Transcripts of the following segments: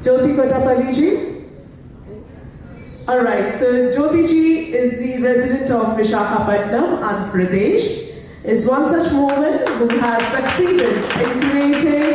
Jyoti Kottapalli ji. Alright, so Jyoti ji is the resident of Visakhapatnam, Andhra Pradesh, is one such woman who has succeeded in creating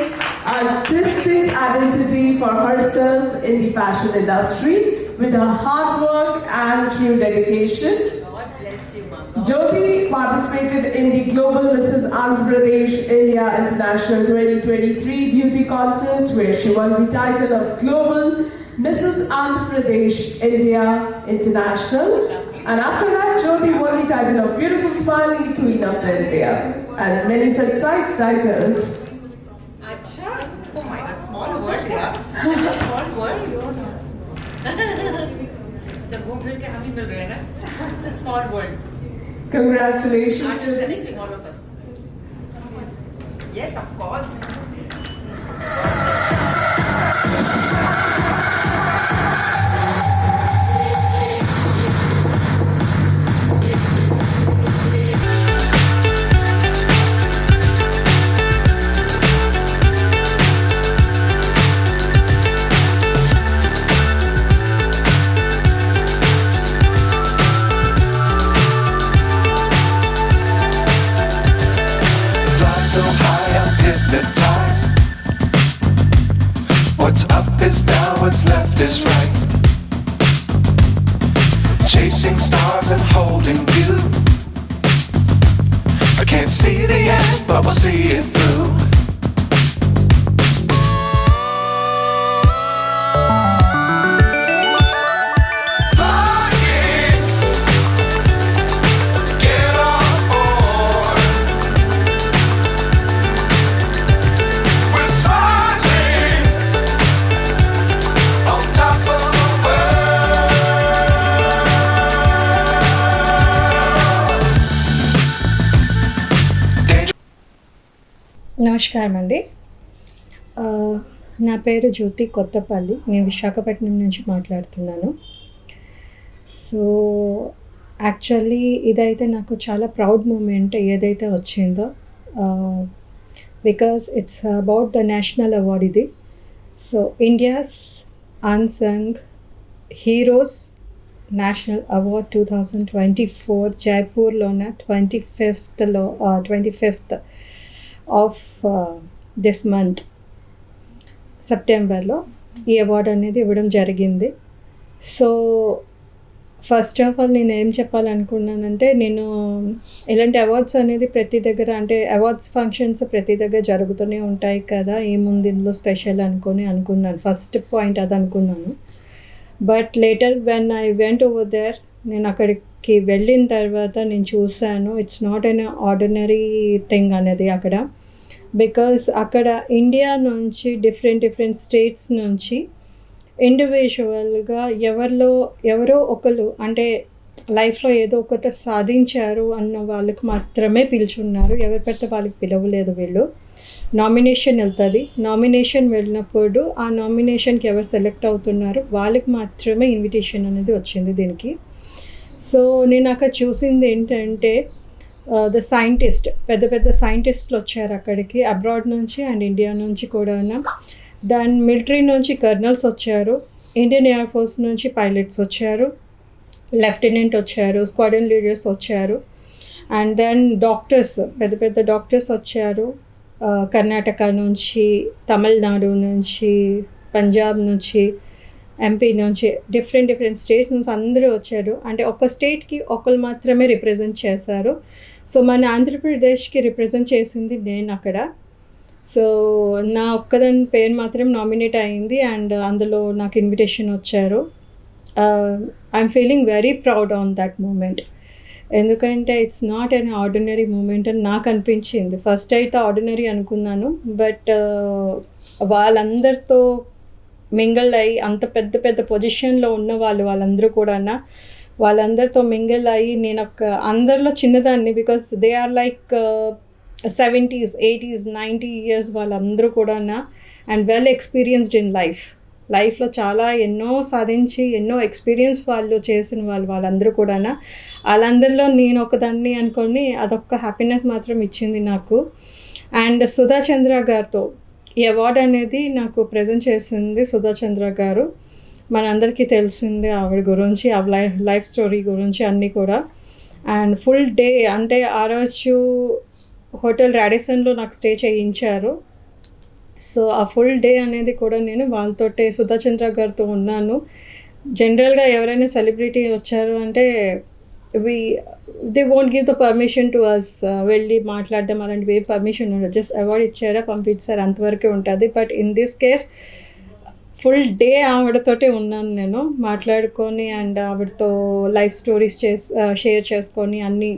a distinct identity for herself in the fashion industry with her hard work and true dedication. God bless you, Mom. Jyoti participated in the Global Mrs. Andhra Pradesh India International 2023 Beauty Contest, where she won the title of Global Mrs. Andhra Pradesh India International. And after that, Jyoti won the title of Beautiful Smiling Queen of India and many such side titles. Acha? Oh my God, small world, yeah. Such a small world. You're not small. जब घूम फिर के हम ही मिल रहे हैं ना. It's a small world. Congratulations. Art is connecting all of us. Yes, of course. So high, I'm hypnotized. What's up is down, what's left is right. Chasing stars and holding you. I can't see the end, but we'll see it through. నమస్కారం అండి. నా పేరు జ్యోతి కొత్తపల్లి. నేను విశాఖపట్నం నుంచి మాట్లాడుతున్నాను. So actually ఇదైతే నాకు చాలా ప్రౌడ్ మూమెంట్ ఏదైతే వచ్చిందో, because it's about the national award ఇది. So India's unsung heroes national award 2024 జైపూర్లోన 25th ఆఫ్ దిస్ మంత్ సెప్టెంబర్లో ఈ అవార్డు అనేది ఇవ్వడం జరిగింది. సో ఫస్ట్ ఆఫ్ ఆల్ నేను ఏం చెప్పాలనుకున్నానంటే, నేను ఇలాంటి అవార్డ్స్ అనేది ప్రతి దగ్గర, అంటే అవార్డ్స్ ఫంక్షన్స్ ప్రతి దగ్గర జరుగుతూనే ఉంటాయి కదా, ఏముంది ఇందులో స్పెషల్ అనుకున్నాను. ఫస్ట్ పాయింట్ అది అనుకున్నాను. But later when I went over there, నేను అక్కడికి వెళ్ళిన తర్వాత నేను చూశాను it's not an ordinary thing అనేది అక్కడ. బికాస్ అక్కడ ఇండియా నుంచి డిఫరెంట్ స్టేట్స్ నుంచి ఇండివిజువల్గా ఎవరో ఒకరు, అంటే లైఫ్లో ఏదో ఒకటి సాధించారు అన్న వాళ్ళకి మాత్రమే పిలుచున్నారు. ఎవరి పడితే వాళ్ళకి పిలవలేదు. వీళ్ళు నామినేషన్ వెళ్తుంది. నామినేషన్ వెళ్ళినప్పుడు ఆ నామినేషన్కి ఎవరు సెలెక్ట్ అవుతున్నారు వాళ్ళకి మాత్రమే ఇన్విటేషన్ అనేది వచ్చింది దీనికి. సో నేను అక్కడ చూసింది ఏంటంటే, ద సైంటిస్ట్, పెద్ద సైంటిస్టులు వచ్చారు అక్కడికి, అబ్రాడ్ నుంచి అండ్ ఇండియా నుంచి కూడా. దాని మిలిటరీ నుంచి కర్నల్స్ వచ్చారు, ఇండియన్ ఎయిర్ ఫోర్స్ నుంచి పైలట్స్ వచ్చారు, లెఫ్టినెంట్ వచ్చారు, స్క్వాడ్రన్ లీడర్స్ వచ్చారు, అండ్ దెన్ డాక్టర్స్, పెద్ద డాక్టర్స్ వచ్చారు. కర్ణాటక నుంచి, తమిళనాడు నుంచి, పంజాబ్ నుంచి, ఎంపీ నుంచి, డిఫరెంట్ స్టేట్స్ నుంచి అందరూ వచ్చారు. అంటే ఒక స్టేట్కి ఒకరు మాత్రమే రిప్రజెంట్ చేశారు. సో మన ఆంధ్రప్రదేశ్కి రిప్రజెంట్ చేసింది నేను అక్కడ. సో నా ఒక్కదాని పేరు మాత్రం నామినేట్ అయింది అండ్ అందులో నాకు ఇన్విటేషన్ వచ్చారు. I'm feeling very proud on that moment. ఎందుకంటే it's not an ordinary moment అని నాకు అనిపించింది. ఫస్ట్ అయితే ఆర్డినరీ అనుకున్నాను, బట్ వాళ్ళందరితో మింగిల్ అయ్యి, అంత పెద్ద పొజిషన్లో ఉన్న వాళ్ళందరూ కూడా వాళ్ళందరితో మింగిల్ అయ్యి, నేను అందరిలో చిన్నదాన్ని. Because they are like 70s, 80s, 90 years వాళ్ళందరూ కూడా అండ్ వెల్ ఎక్స్పీరియన్స్డ్ ఇన్ లైఫ్లో చాలా ఎన్నో సాధించి ఎన్నో ఎక్స్పీరియన్స్ వాళ్ళు చేసిన వాళ్ళందరూ కూడా. వాళ్ళందరిలో నేను ఒకదాన్ని అనుకొని అదొక్క హ్యాపీనెస్ మాత్రం ఇచ్చింది నాకు. అండ్ సుధా చంద్ర గారితో ఈ అవార్డు అనేది నాకు ప్రజెంట్ చేసింది సుధా చంద్ర గారు. మనందరికీ తెలిసిందే ఆవిడ గురించి, ఆ లైఫ్ స్టోరీ గురించి అన్నీ కూడా. అండ్ ఫుల్ డే అంటే ఆ రోజు హోటల్ రాడిసన్లో నాకు స్టే చేయించారు. సో ఆ ఫుల్ డే అనేది కూడా నేను వాళ్ళతోటే సుధా చంద్ర గారితో ఉన్నాను. జనరల్గా ఎవరైనా సెలబ్రిటీ వచ్చారు అంటే they won't give the permission to us వెళ్ళి మాట్లాడడం అలాంటివి పర్మిషన్ ఉండదు. జస్ట్ అవార్డు ఇచ్చారా పంపించారు అంతవరకే ఉంటుంది. But in this case full day ఆవిడతోటే ఉన్నాను నేను, మాట్లాడుకొని అండ్ ఆవిడతో లైఫ్ స్టోరీస్ షేర్ చేసుకొని అన్నీ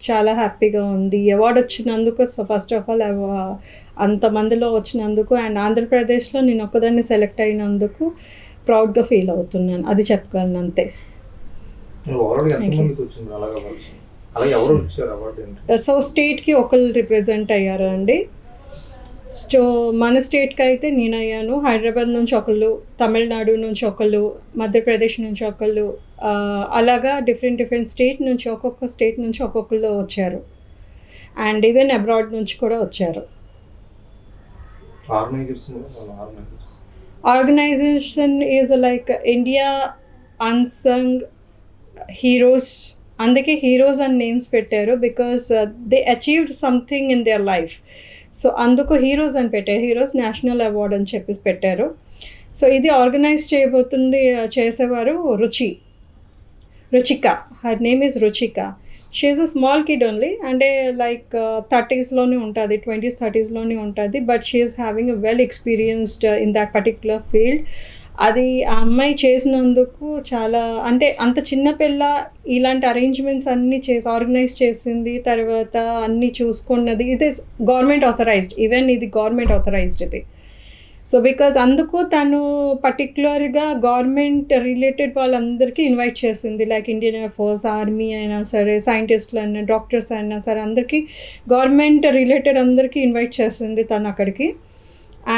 చాలా హ్యాపీగా ఉంది. అవార్డు వచ్చినందుకు ఫస్ట్ ఆఫ్ ఆల్ అంతమందిలో వచ్చినందుకు అండ్ ఆంధ్రప్రదేశ్లో నేను ఒక్కదాన్ని సెలెక్ట్ అయినందుకు ప్రౌడ్గా ఫీల్ అవుతున్నాను. అది చెప్పగలను అంతే. సో స్టేట్కి ఒకళ్ళు రిప్రజెంట్ అయ్యారు అండి. సో మన స్టేట్కి అయితే నేను అయ్యాను. హైదరాబాద్ నుంచి ఒకళ్ళు, తమిళనాడు నుంచి ఒకళ్ళు, మధ్యప్రదేశ్ నుంచి ఒకళ్ళు, అలాగా డిఫరెంట్ స్టేట్ నుంచి ఒక్కొక్క స్టేట్ నుంచి ఒక్కొక్కళ్ళు వచ్చారు. అండ్ ఈవెన్ అబ్రాడ్ నుంచి కూడా వచ్చారు. Organisation is like India unsung heroes. అందుకే హీరోస్ అని నేమ్స్ పెట్టారు because they achieved something in their life. So అందుకు హీరోస్ అని పెట్టారు. హీరోస్ నేషనల్ అవార్డ్ అని చెప్పేసి పెట్టారు. సో ఇది ఆర్గనైజ్ చేసేవారు Ruchika. Her name is Ruchika. She is a small kid only, అంటే లైక్ 30sలోనే ఉంటుంది, 20s 30sలోనే ఉంటుంది. But she is having a well experienced in that particular field. అది ఆ అమ్మాయి చేసినందుకు చాలా, అంటే అంత చిన్నపిల్ల ఇలాంటి అరేంజ్మెంట్స్ అన్నీ ఆర్గనైజ్ చేసింది, తర్వాత అన్నీ చూసుకున్నది. ఇది గవర్నమెంట్ ఆథరైజ్డ్, ఈవెన్ ఇది గవర్నమెంట్ ఆథరైజ్డ్ ఇది. సో బికాజ్ అందుకు తను పర్టిక్యులర్గా గవర్నమెంట్ రిలేటెడ్ వాళ్ళందరికీ ఇన్వైట్ చేసింది. Like Indian air force, army అయినా సరే, సైంటిస్టులు అయినా, డాక్టర్స్ అయినా సరే, అందరికీ గవర్నమెంట్ రిలేటెడ్ అందరికీ ఇన్వైట్ చేసింది తను అక్కడికి.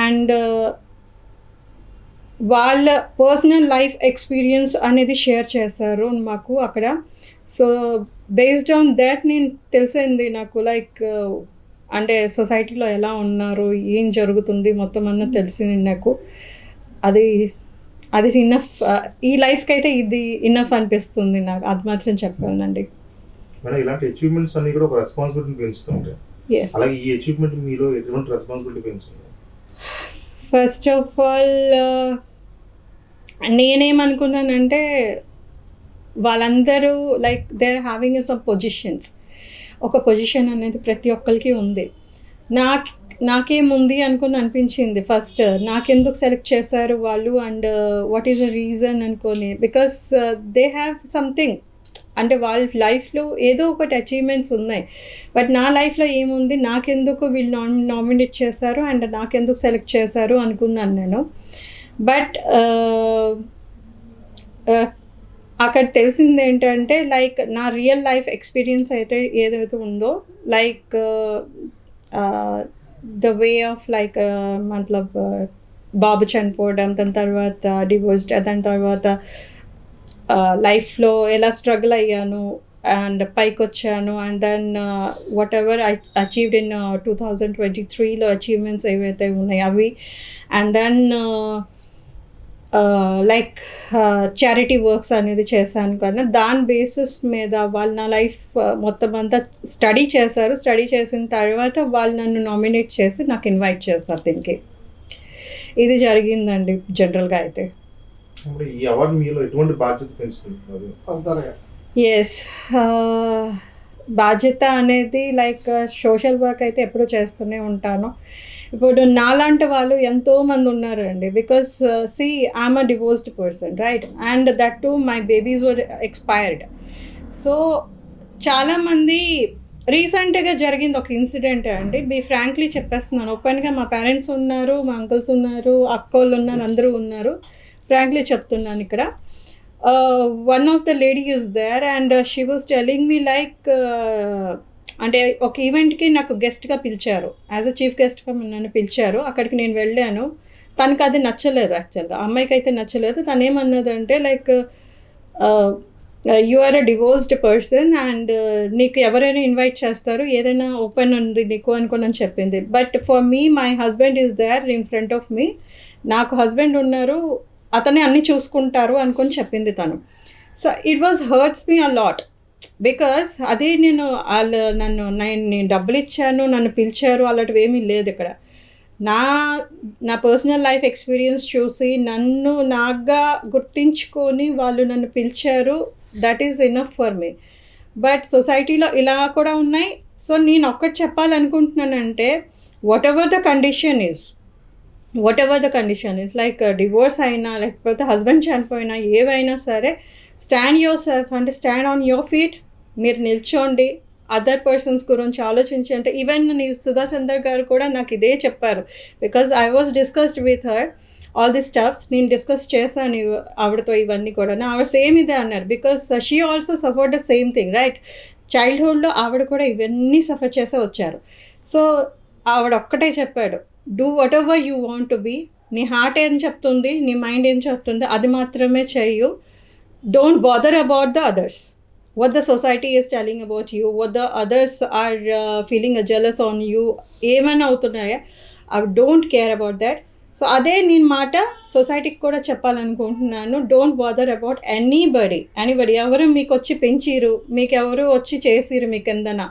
అండ్ వాళ్ళ పర్సనల్ లైఫ్ ఎక్స్పీరియన్స్ అనేది షేర్ చేశారు మాకు అక్కడ. సో బేస్డ్ ఆన్ దాట్ నేను తెలిసింది నాకు, లైక్ అంటే సొసైటీలో ఎలా ఉన్నారు, ఏం జరుగుతుంది మొత్తం అన్నది తెలిసింది నాకు. అది ఇన్నఫ్, ఈ లైఫ్కి అయితే ఇది ఇన్నఫ్ అనిపిస్తుంది నాకు. అది మాత్రం చెప్పగలనండి. ఇలాంటి అచీవ్మెంట్స్ అన్ని కూడా ఒక రెస్పాన్సిబిలిటీ పెంచుతుంటాయి. అలాగే ఈ అచీవ్మెంట్ మీలో ఎటువంటి రెస్పాన్సిబిలిటీ పెంచుతుంది? ఫస్ట్ ఆఫ్ ఆల్ నేనేమనుకున్నానంటే వాళ్ళందరూ like they are having some positions. ఒక పొజిషన్ అనేది ప్రతి ఒక్కరికి ఉంది. నాకేముంది అనుకుని అనిపించింది ఫస్ట్. నాకెందుకు సెలెక్ట్ చేశారు వాళ్ళు and what is the reason అనుకోని. బికాస్ దే హ్యావ్ సంథింగ్, అంటే వాళ్ళ లైఫ్లో ఏదో ఒకటి అచీవ్మెంట్స్ ఉన్నాయి. బట్ నా లైఫ్లో ఏముంది, నాకెందుకు వీళ్ళు నామినేట్ చేశారు అండ్ నాకెందుకు సెలెక్ట్ చేశారు అనుకున్నాను నేను. బట్ అక్కడ తెలిసింది ఏంటంటే లైక్ నా రియల్ లైఫ్ ఎక్స్పీరియన్స్ అయితే ఏదైతే ఉందో, like the way of like మతలబ్ బాబు చనిపోవడం, దాని తర్వాత డివోర్స్డ్, దాని తర్వాత లైఫ్లో ఎలా స్ట్రగుల్ అయ్యాను అండ్ పైకి వచ్చాను. And then whatever I achieved in 2023లో అచీవ్మెంట్స్ ఏవైతే ఉన్నాయి అవి. And then like charity works అనేది చేశాను కానీ దాని బేసిస్ మీద వాళ్ళు నా లైఫ్ మొత్తం అంతా స్టడీ చేశారు. స్టడీ చేసిన తర్వాత వాళ్ళు నన్ను నామినేట్ చేసి నాకు ఇన్వైట్ చేశారు దీనికి. ఇది జరిగిందండి జనరల్గా అయితే. ఈ అవార్డు మీలో ఎటువంటి బాధ్యత పెంచుతుంది? ఎస్, బాధ్యత అనేది లైక్ సోషల్ వర్క్ అయితే ఎప్పుడూ చేస్తూనే ఉంటాను. ఇప్పుడు నాలాంటి వాళ్ళు ఎంతోమంది ఉన్నారండి. Because see I'm a divorced person, right? And that two my babies were expired. So చాలామంది రీసెంట్గా జరిగింది ఒక ఇన్సిడెంట్ అండి. ఫ్రాంక్లీ చెప్పేస్తున్నాను, ఓపెన్గా. మా పేరెంట్స్ ఉన్నారు, మా అంకుల్స్ ఉన్నారు, అక్క వాళ్ళు ఉన్నారు, అందరూ ఉన్నారు. ఫ్రాంక్లీ చెప్తున్నాను ఇక్కడ. One of the lady is there and she was telling me like, అంటే ఒక ఈవెంట్కి నాకు గెస్ట్గా పిలిచారు, యాజ్ అ చీఫ్ గెస్ట్గా నన్ను పిలిచారు. అక్కడికి నేను వెళ్ళాను. తనకు అది నచ్చలేదు యాక్చువల్గా, అమ్మాయికి అయితే నచ్చలేదు. తను ఏమన్నదంటే like you are a divorced person and నీకు ఎవరైనా ఇన్వైట్ చేస్తారు, ఏదైనా ఓపెన్ ఉంది నీకు అనుకుని చెప్పింది. But for me my husband is there in front of me. నాకు హస్బెండ్ ఉన్నారు, అతనే అన్నీ చూసుకుంటారు అనుకొని చెప్పింది తను. So it was hurts me a lot because అదే నేను డబ్బులు ఇచ్చాను, నన్ను పిలిచారు అలాంటివి ఏమీ లేదు ఇక్కడ. నా పర్సనల్ లైఫ్ ఎక్స్పీరియన్స్ చూసి నన్ను నాగా గుర్తించుకొని వాళ్ళు నన్ను పిలిచారు, that is enough for me. But సొసైటీలో ఇలా కూడా ఉన్నాయి. సో నేను ఒక్కటి చెప్పాలనుకుంటున్నానంటే whatever the condition is like divorce అయినా లేకపోతే హస్బెండ్ చనిపోయినా ఏవైనా సరే, స్టాండ్ యువర్ సెల్ఫ్ అంటే స్టాండ్ ఆన్ యువర్ ఫీట్. మీరు నిల్చోండి, అదర్ పర్సన్స్ గురించి ఆలోచించి. అంటే ఈవెన్ సుధా చంద్ర గారు కూడా నాకు ఇదే చెప్పారు, because I was discussed with her all the stuffs. నేను డిస్కస్ చేశాను ఆవిడతో ఇవన్నీ కూడా. ఆవిడ సేమ్ ఇదే అన్నారు, because she also suffered the same thing, right? చైల్డ్హుడ్లో ఆవిడ కూడా ఇవన్నీ సఫర్ చేసే వచ్చారు. సో ఆవిడ ఒక్కటే చెప్పాడు, do whatever you want to be. నీ హార్ట్ ఏం చెప్తుంది, నీ మైండ్ ఏం చెప్తుంది అది మాత్రమే చెయ్యు. Don't bother about the others, what the society is telling about you, what the others are feeling jealous on you, ఏమైనా అవుతున్నాయా, అవి don't care about that. So అదే నేను మాట సొసైటీకి కూడా చెప్పాలనుకుంటున్నాను. Don't bother about anybody. ఎవరు మీకు వచ్చి పెంచిరు, మీకు ఎవరు వచ్చి చేసిరు మీ కిందన.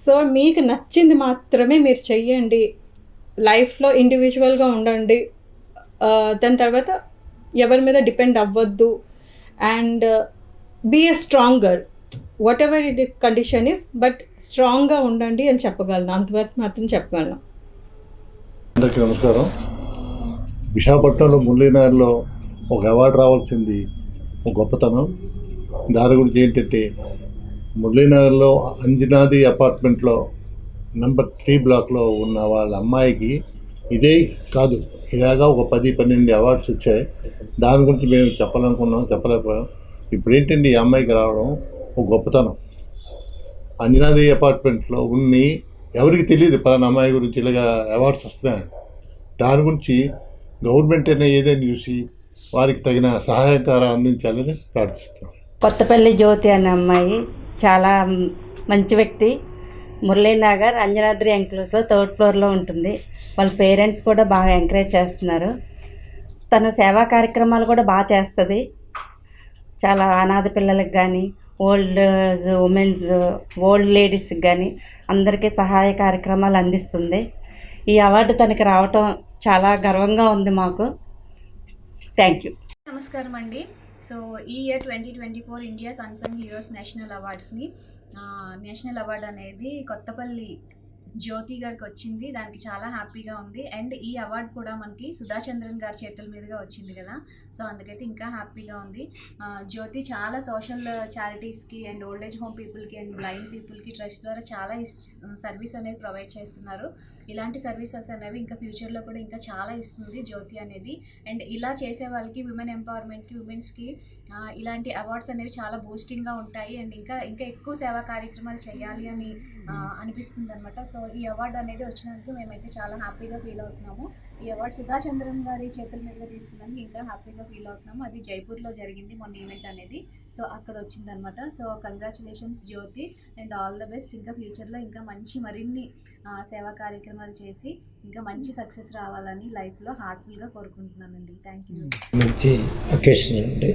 సో మీకు నచ్చింది మాత్రమే మీరు చెయ్యండి. లైఫ్లో ఇండివిజువల్గా ఉండండి. దాని తర్వాత ఎవరి మీద డిపెండ్ అవ్వద్దు. And be a strong girl, whatever it condition is, but స్ట్రాంగ్గా ఉండండి అని చెప్పగలను. అంతవరకు మాత్రం చెప్పగలను. అందరికీ నమస్కారం. విశాఖపట్నంలో మురళీనగర్లో ఒక అవార్డు రావాల్సింది ఒక గొప్పతనం. దాని గురించి ఏంటంటే, మురళీనగర్లో అంజనాది అపార్ట్మెంట్లో నెంబర్ 3 బ్లాక్లో ఉన్న వాళ్ళ అమ్మాయికి ఇదే కాదు, ఇలాగా ఒక 10-12 అవార్డ్స్ వచ్చాయి. దాని గురించి మేము చెప్పాలనుకున్నాం, చెప్పలేకపోయాం. ఇప్పుడు ఏంటంటే ఈ అమ్మాయికి రావడం ఒక గొప్పతనం. అంజనాది అపార్ట్మెంట్లో ఉన్ని ఎవరికి తెలియదు పలానా అమ్మాయి గురించి ఇలాగా అవార్డ్స్ వస్తున్నాయని. దాని గురించి గవర్నమెంట్ అయినా ఏదైనా చూసి వారికి తగిన సహాయకారం అందించాలని ప్రార్థిస్తున్నాం. కొత్తపల్లి జ్యోతి అనే అమ్మాయి చాలా మంచి వ్యక్తి. మురళీనగర్ అంజనాద్రి ఎంక్లోజ్లో 3rd ఫ్లోర్లో ఉంటుంది. వాళ్ళ పేరెంట్స్ కూడా బాగా ఎంకరేజ్ చేస్తున్నారు. తను సేవా కార్యక్రమాలు కూడా బాగా చేస్తుంది. చాలా అనాథ పిల్లలకు కానీ, ఓల్డ్ లేడీస్కి కానీ అందరికీ సహాయ కార్యక్రమాలు అందిస్తుంది. ఈ అవార్డు తనకి రావటం చాలా గర్వంగా ఉంది మాకు. Thank you. నమస్కారం అండి. సో ఈ year 2024 India unsung heroes national అవార్డ్స్ని నేషనల్ అవార్డ్ అనేది కొత్తపల్లి జ్యోతి గారికి వచ్చింది. దానికి చాలా హ్యాపీగా ఉంది. అండ్ ఈ అవార్డు కూడా మనకి సుధా చంద్రన్ గారి చేతుల మీదుగా వచ్చింది కదా, సో అందుకైతే ఇంకా హ్యాపీగా ఉంది. జ్యోతి చాలా సోషల్ చారిటీస్కి అండ్ ఓల్డ్ ఏజ్ హోమ్ పీపుల్కి అండ్ బ్లైండ్ పీపుల్కి ట్రస్ట్ ద్వారా చాలా సర్వీస్ అనేది ప్రొవైడ్ చేస్తున్నారు. ఇలాంటి సర్వీసెస్ అనేవి ఇంకా ఫ్యూచర్లో కూడా ఇంకా చాలా ఇస్తుంది జ్యోతి అనేది. అండ్ ఇలా చేసే వాళ్ళకి విమెన్ ఎంపవర్మెంట్కి, ఉమెన్స్కి ఇలాంటి అవార్డ్స్ అనేవి చాలా బూస్టింగ్గా ఉంటాయి. అండ్ ఇంకా ఎక్కువ సేవా కార్యక్రమాలు చేయాలి అని అనిపిస్తుంది అనమాట. సో ఈ అవార్డు అనేది వచ్చినందుకు మేమైతే చాలా హ్యాపీగా ఫీల్ అవుతున్నాము. ఈ అవార్డు సుధా చంద్రన్ గారి చేతుల మీదుగా తీసుకున్నందుకు ఇంకా హ్యాపీగా ఫీల్ అవుతున్నాము. అది జైపూర్లో జరిగింది మొన్న ఈవెంట్ అనేది, సో అక్కడ వచ్చిందనమాట. So congratulations Jyoti and all the best. ఇంకా ఫ్యూచర్లో ఇంకా మరిన్ని సేవా కార్యక్రమాలు చేసి ఇంకా మంచి సక్సెస్ రావాలని లైఫ్లో హార్ట్ఫుల్గా కోరుకుంటున్నానండి. Thank you. మంచి ఒకేషన్ అండి,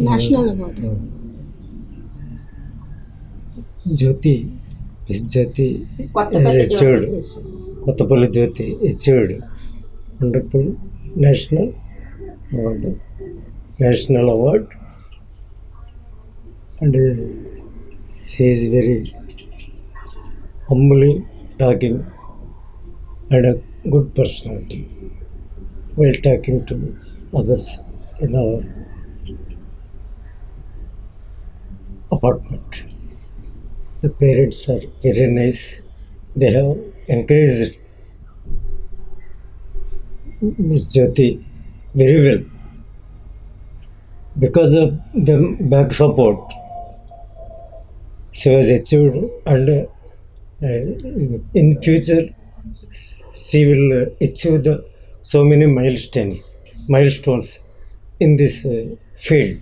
నేషనల్ అవార్డు. జ్యోతి ఇచ్చాడు, కొత్తపల్లి జ్యోతి ఇచ్చాడు wonderful national award. And she is very humbly talking and a good personality while talking to others in our apartment. The parents are very nice. They have encouraged Miss Jyoti very well. Because of the back support, she was achieved, and in future she will achieve so many milestones in this field.